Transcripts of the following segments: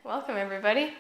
Welcome everybody.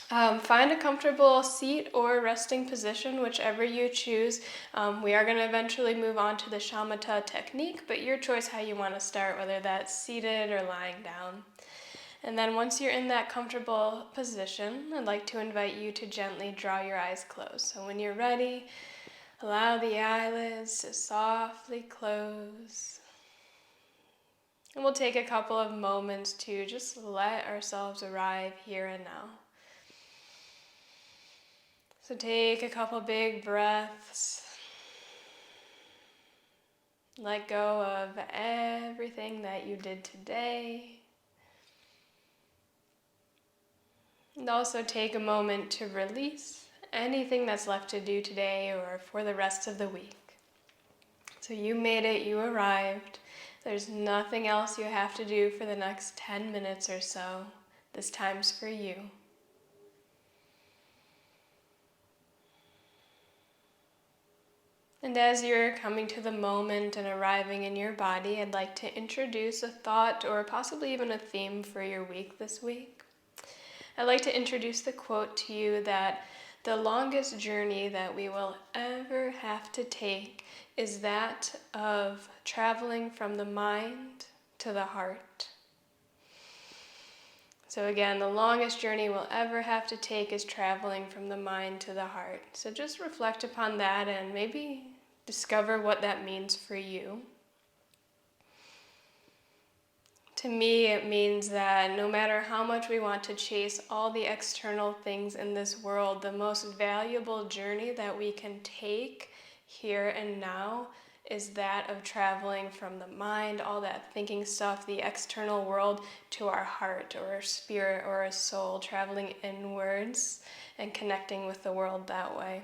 Find a comfortable seat or resting position, whichever you choose. We are going to eventually move on to the shamatha technique, but your choice how you want to start, whether that's seated or lying down. And then once you're in that comfortable position, I'd like to invite you to gently draw your eyes closed. So when you're ready, allow the eyelids to softly close. And we'll take a couple of moments to just let ourselves arrive here and now. So take a couple big breaths. Let go of everything that you did today. And also take a moment to release anything that's left to do today or for the rest of the week. So you made it, you arrived. There's nothing else you have to do for the next 10 minutes or so. This time's for you. And as you're coming to the moment and arriving in your body, I'd like to introduce a thought or possibly even a theme for your week this week. I'd like to introduce the quote to you that the longest journey that we will ever have to take is that of traveling from the mind to the heart. So again, the longest journey we'll ever have to take is traveling from the mind to the heart. So just reflect upon that and maybe discover what that means for you. To me, it means that no matter how much we want to chase all the external things in this world, the most valuable journey that we can take here and now is that of traveling from the mind, all that thinking stuff, the external world, to our heart or our spirit or our soul, traveling inwards and connecting with the world that way.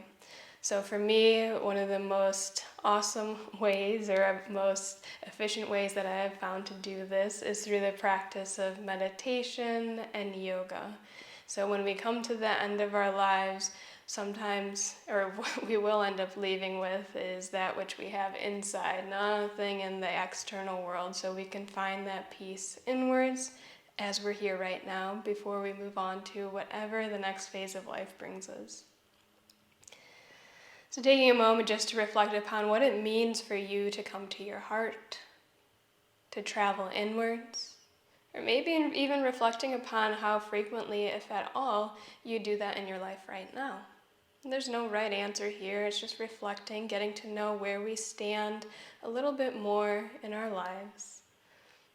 So for me, one of the most awesome ways or most efficient ways that I have found to do this is through the practice of meditation and yoga. So when we come to the end of our lives, sometimes, or what we will end up leaving with is that which we have inside, nothing in the external world. So we can find that peace inwards as we're here right now before we move on to whatever the next phase of life brings us. So taking a moment just to reflect upon what it means for you to come to your heart, to travel inwards, or maybe even reflecting upon how frequently, if at all, you do that in your life right now. There's no right answer here, it's just reflecting, getting to know where we stand a little bit more in our lives.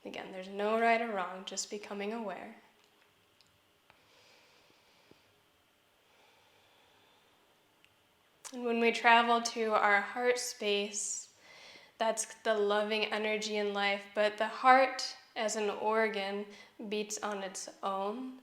Again, there's no right or wrong, just becoming aware. And when we travel to our heart space, that's the loving energy in life, but the heart as an organ beats on its own,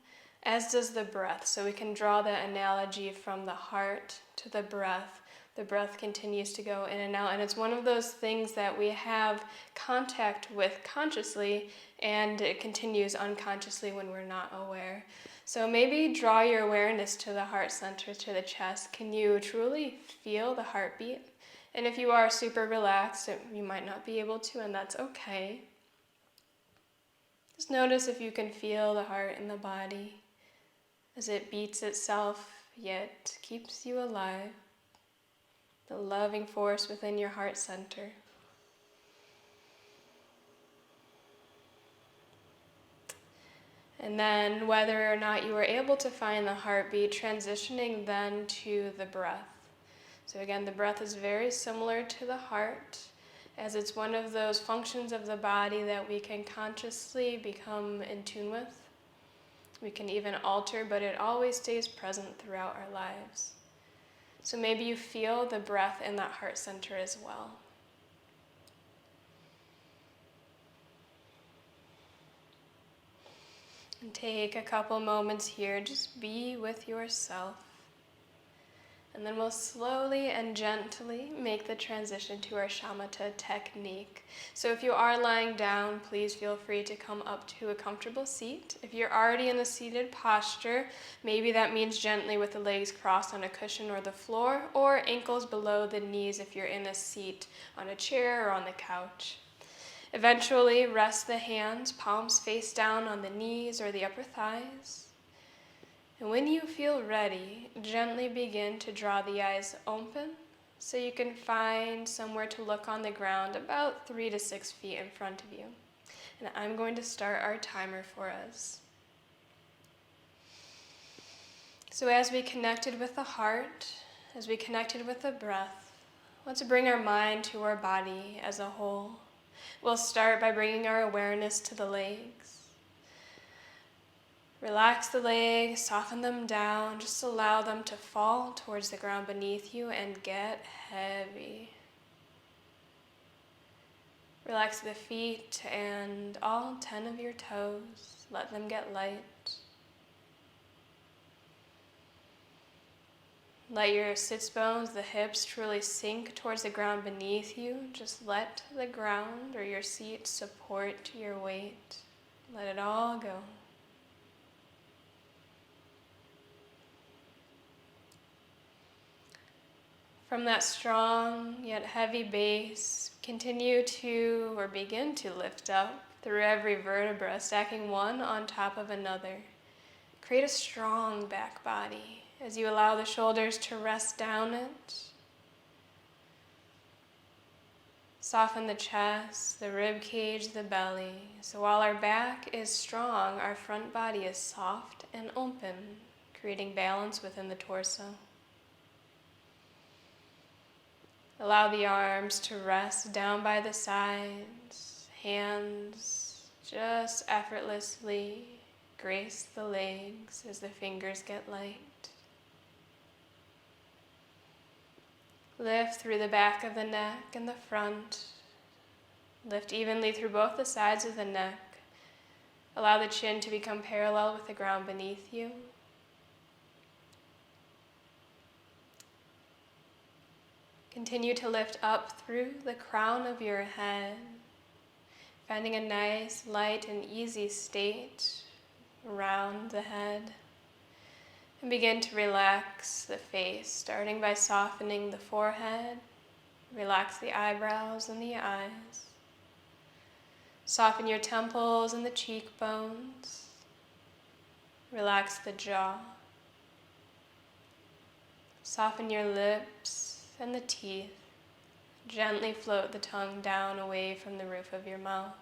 as does the breath. So we can draw that analogy from the heart to the breath. The breath continues to go in and out, and it's one of those things that we have contact with consciously, and it continues unconsciously when we're not aware. So maybe draw your awareness to the heart center, to the chest. Can you truly feel the heartbeat? And if you are super relaxed, you might not be able to, and that's okay. Just notice if you can feel the heart in the body as it beats itself, yet keeps you alive. The loving force within your heart center. And then whether or not you are able to find the heartbeat, transitioning then to the breath. So again, the breath is very similar to the heart, as it's one of those functions of the body that we can consciously become in tune with. We can even alter, but it always stays present throughout our lives. So maybe you feel the breath in that heart center as well. And take a couple moments here, just be with yourself. And then we'll slowly and gently make the transition to our shamatha technique. So if you are lying down, please feel free to come up to a comfortable seat. If you're already in a seated posture, maybe that means gently with the legs crossed on a cushion or the floor, or ankles below the knees if you're in a seat on a chair or on the couch. Eventually, rest the hands, palms face down on the knees or the upper thighs. And when you feel ready, gently begin to draw the eyes open so you can find somewhere to look on the ground about 3 to 6 feet in front of you. And I'm going to start our timer for us. So as we connected with the heart, as we connected with the breath, let's bring our mind to our body as a whole. We'll start by bringing our awareness to the legs. Relax the legs, soften them down, just allow them to fall towards the ground beneath you and get heavy. Relax the feet and all 10 of your toes. Let them get light. Let your sits bones, the hips, truly sink towards the ground beneath you. Just let the ground or your seat support your weight. Let it all go. From that strong yet heavy base, continue to or begin to lift up through every vertebra, stacking one on top of another. Create a strong back body as you allow the shoulders to rest down it. Soften the chest, the rib cage, the belly. So while our back is strong, our front body is soft and open, creating balance within the torso. Allow the arms to rest down by the sides, hands just effortlessly grace the legs as the fingers get light. Lift through the back of the neck and the front. Lift evenly through both the sides of the neck. Allow the chin to become parallel with the ground beneath you. Continue to lift up through the crown of your head, finding a nice, light, and easy state around the head. And begin to relax the face, starting by softening the forehead. Relax the eyebrows and the eyes. Soften your temples and the cheekbones. Relax the jaw. Soften your lips and the teeth. Gently float the tongue down away from the roof of your mouth.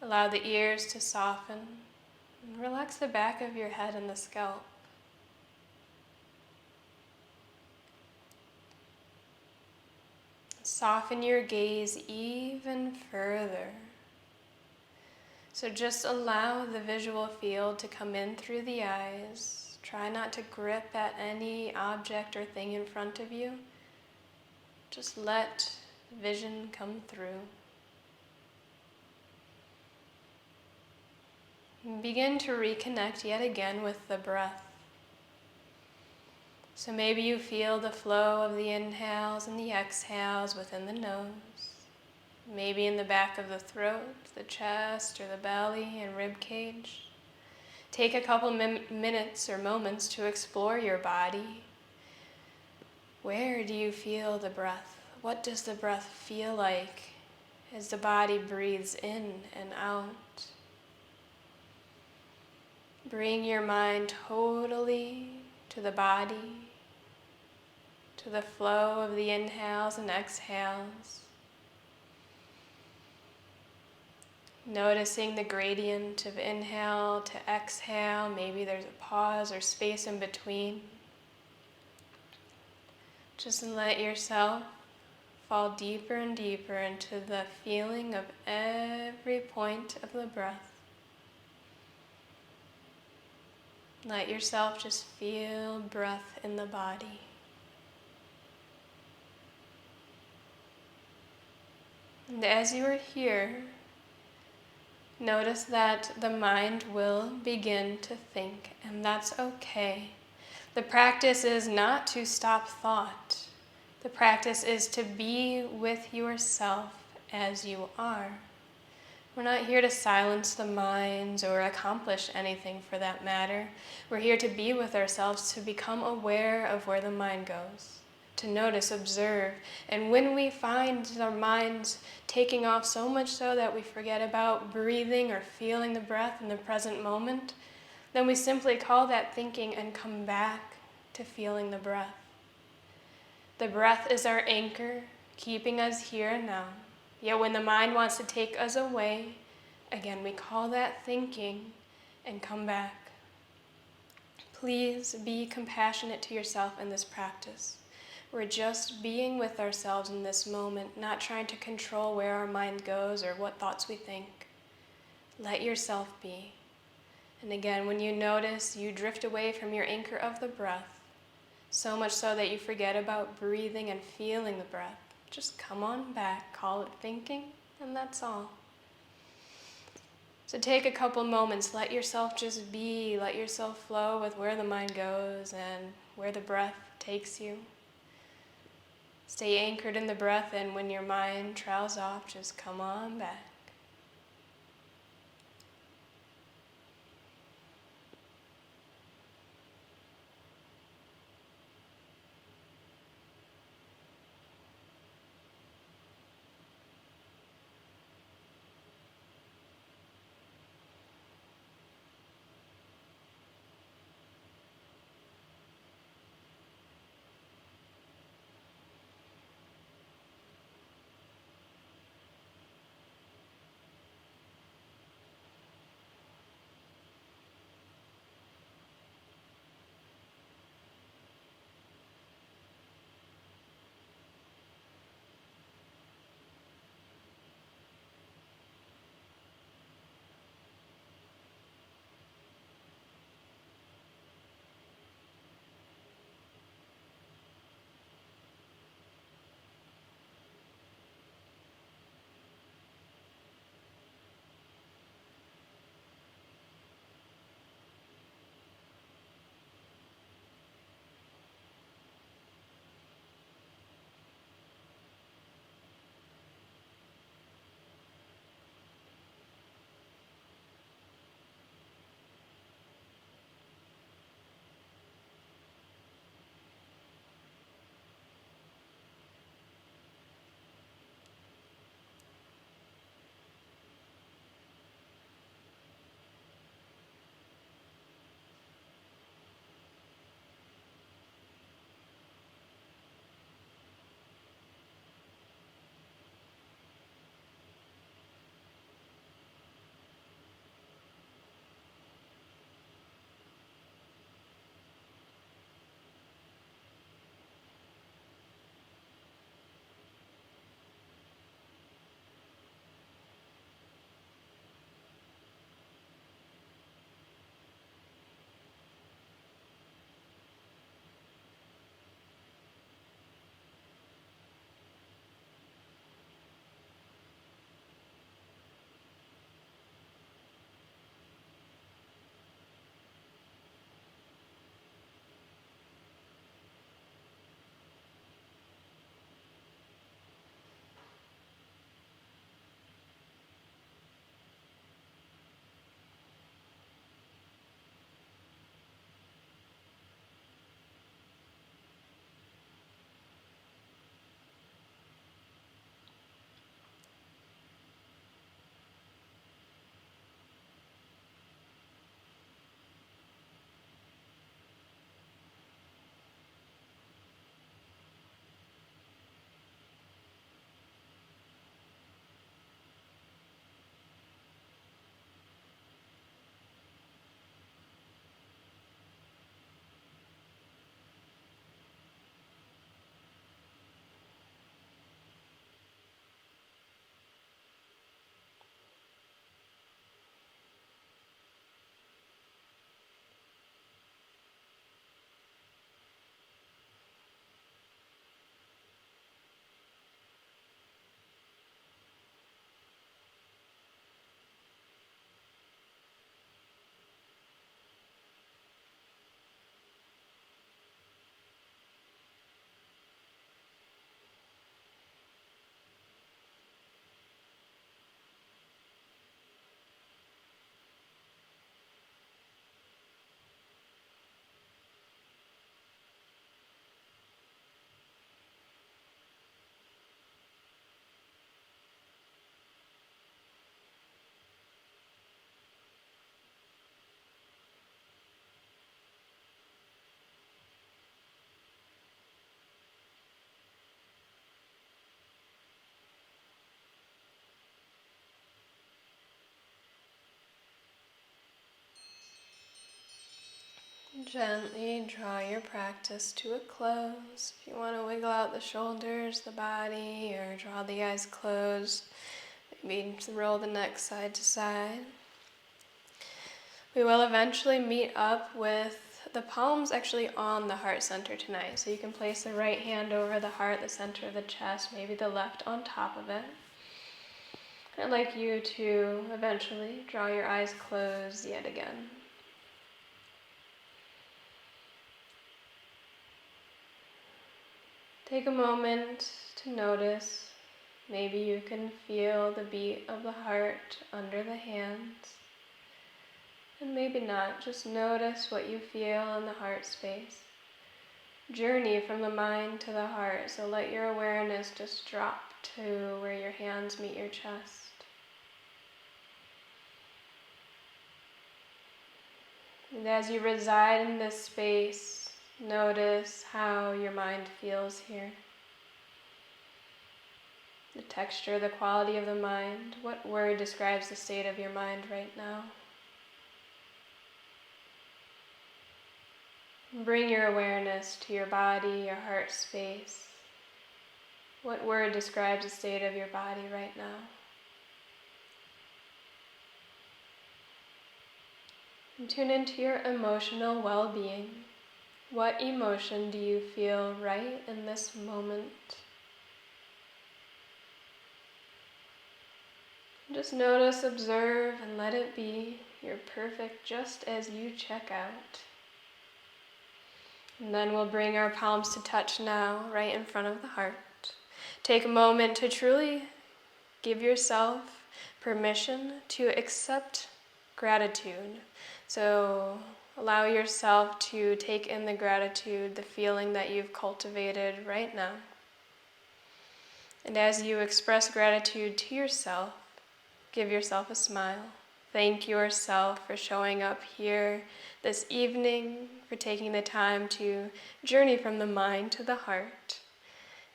Allow the ears to soften. And relax the back of your head and the scalp. Soften your gaze even further. So just allow the visual field to come in through the eyes. Try not to grip at any object or thing in front of you. Just let vision come through. Begin to reconnect yet again with the breath. So maybe you feel the flow of the inhales and the exhales within the nose. Maybe in the back of the throat, the chest, or the belly and rib cage. Take a couple minutes or moments to explore your body. Where do you feel the breath? What does the breath feel like as the body breathes in and out? Bring your mind totally to the body, to the flow of the inhales and exhales. Noticing the gradient of inhale to exhale. Maybe there's a pause or space in between. Just let yourself fall deeper and deeper into the feeling of every point of the breath. Let yourself just feel breath in the body. And as you are here, notice that the mind will begin to think, and that's okay. The practice is not to stop thought. The practice is to be with yourself as you are. We're not here to silence the minds or accomplish anything for that matter. We're here to be with ourselves, to become aware of where the mind goes, to notice, observe. And when we find our minds taking off so much so that we forget about breathing or feeling the breath in the present moment, then we simply call that thinking and come back to feeling the breath. The breath is our anchor, keeping us here and now. Yet when the mind wants to take us away, again, we call that thinking and come back. Please be compassionate to yourself in this practice. We're just being with ourselves in this moment, not trying to control where our mind goes or what thoughts we think. Let yourself be. And again, when you notice you drift away from your anchor of the breath, so much so that you forget about breathing and feeling the breath, just come on back, call it thinking, and that's all. So take a couple moments, let yourself just be, let yourself flow with where the mind goes and where the breath takes you. Stay anchored in the breath, and when your mind trails off, just come on back. Gently draw your practice to a close. If you want to wiggle out the shoulders, the body, or draw the eyes closed, maybe roll the neck side to side. We will eventually meet up with the palms actually on the heart center tonight. So you can place the right hand over the heart, the center of the chest, maybe the left on top of it. I'd like you to eventually draw your eyes closed yet again. Take a moment to notice. Maybe you can feel the beat of the heart under the hands. And maybe not. Just notice what you feel in the heart space. Journey from the mind to the heart. So let your awareness just drop to where your hands meet your chest. And as you reside in this space, notice how your mind feels here. The texture, the quality of the mind. What word describes the state of your mind right now? Bring your awareness to your body, your heart space. What word describes the state of your body right now? And tune into your emotional well-being. What emotion do you feel right in this moment? Just notice, observe, and let it be. You're perfect just as you check out. And then we'll bring our palms to touch now, right in front of the heart. Take a moment to truly give yourself permission to accept gratitude. So allow yourself to take in the gratitude, the feeling that you've cultivated right now. And as you express gratitude to yourself, give yourself a smile. Thank yourself for showing up here this evening, for taking the time to journey from the mind to the heart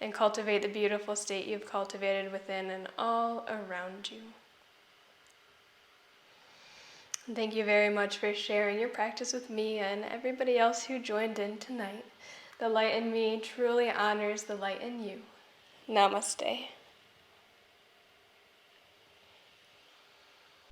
and cultivate the beautiful state you've cultivated within and all around you. And thank you very much for sharing your practice with me and everybody else who joined in tonight. The light in me truly honors the light in you. Namaste.